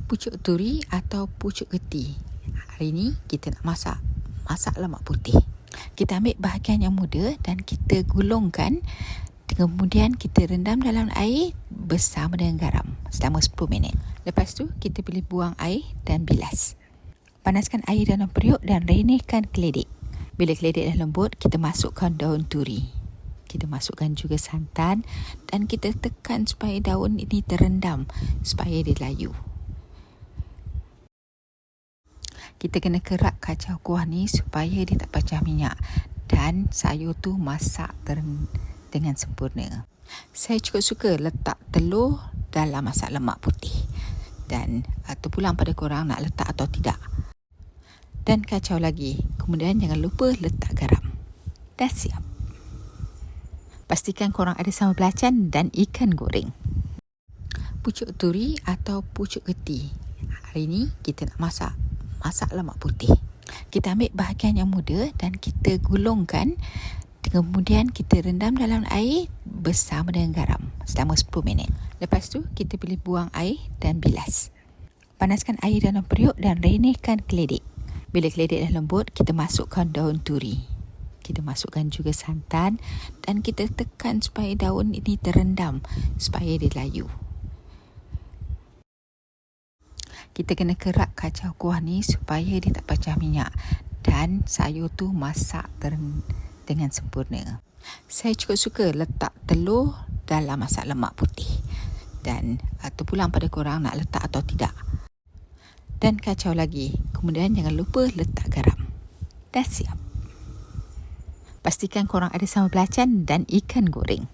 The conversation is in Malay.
Pucuk turi atau pucuk geti. Hari ni kita nak masak lemak putih. Kita ambil bahagian yang muda dan kita gulungkan. Kemudian kita rendam dalam air bersama dengan garam selama 10 minit. Lepas tu kita boleh buang air dan bilas. Panaskan air dalam periuk dan renehkan keledek. Bila keledek dah lembut, kita masukkan daun turi. Kita masukkan juga santan dan kita tekan supaya daun ini terendam supaya dia layu. Kita kena kerak kacau kuah ni supaya dia tak pecah minyak dan sayur tu masak dengan sempurna. Saya cukup suka letak telur dalam masak lemak putih dan terpulang pada korang nak letak atau tidak. Dan kacau lagi. Kemudian jangan lupa letak garam. Dah siap. Pastikan korang ada sambal belacan dan ikan goreng. Pucuk turi atau pucuk geti. Hari ni kita nak masak lemak putih. Kita ambil bahagian yang muda dan kita gulungkan. Kemudian kita rendam dalam air bersama dengan garam selama 10 minit. Lepas tu kita boleh buang air dan bilas. Panaskan air dalam periuk dan renehkan keledek. Bila keledek dah lembut, kita masukkan daun turi. Kita masukkan juga santan dan kita tekan supaya daun ini terendam supaya dia layu. Kita kena kerak kacau kuah ni supaya dia tak pecah minyak dan sayur tu masak dengan sempurna. Saya cukup suka letak telur dalam masak lemak putih dan terpulang pada korang nak letak atau tidak. Dan kacau lagi. Kemudian jangan lupa letak garam. Dah siap. Pastikan korang ada sambal belacan dan ikan goreng.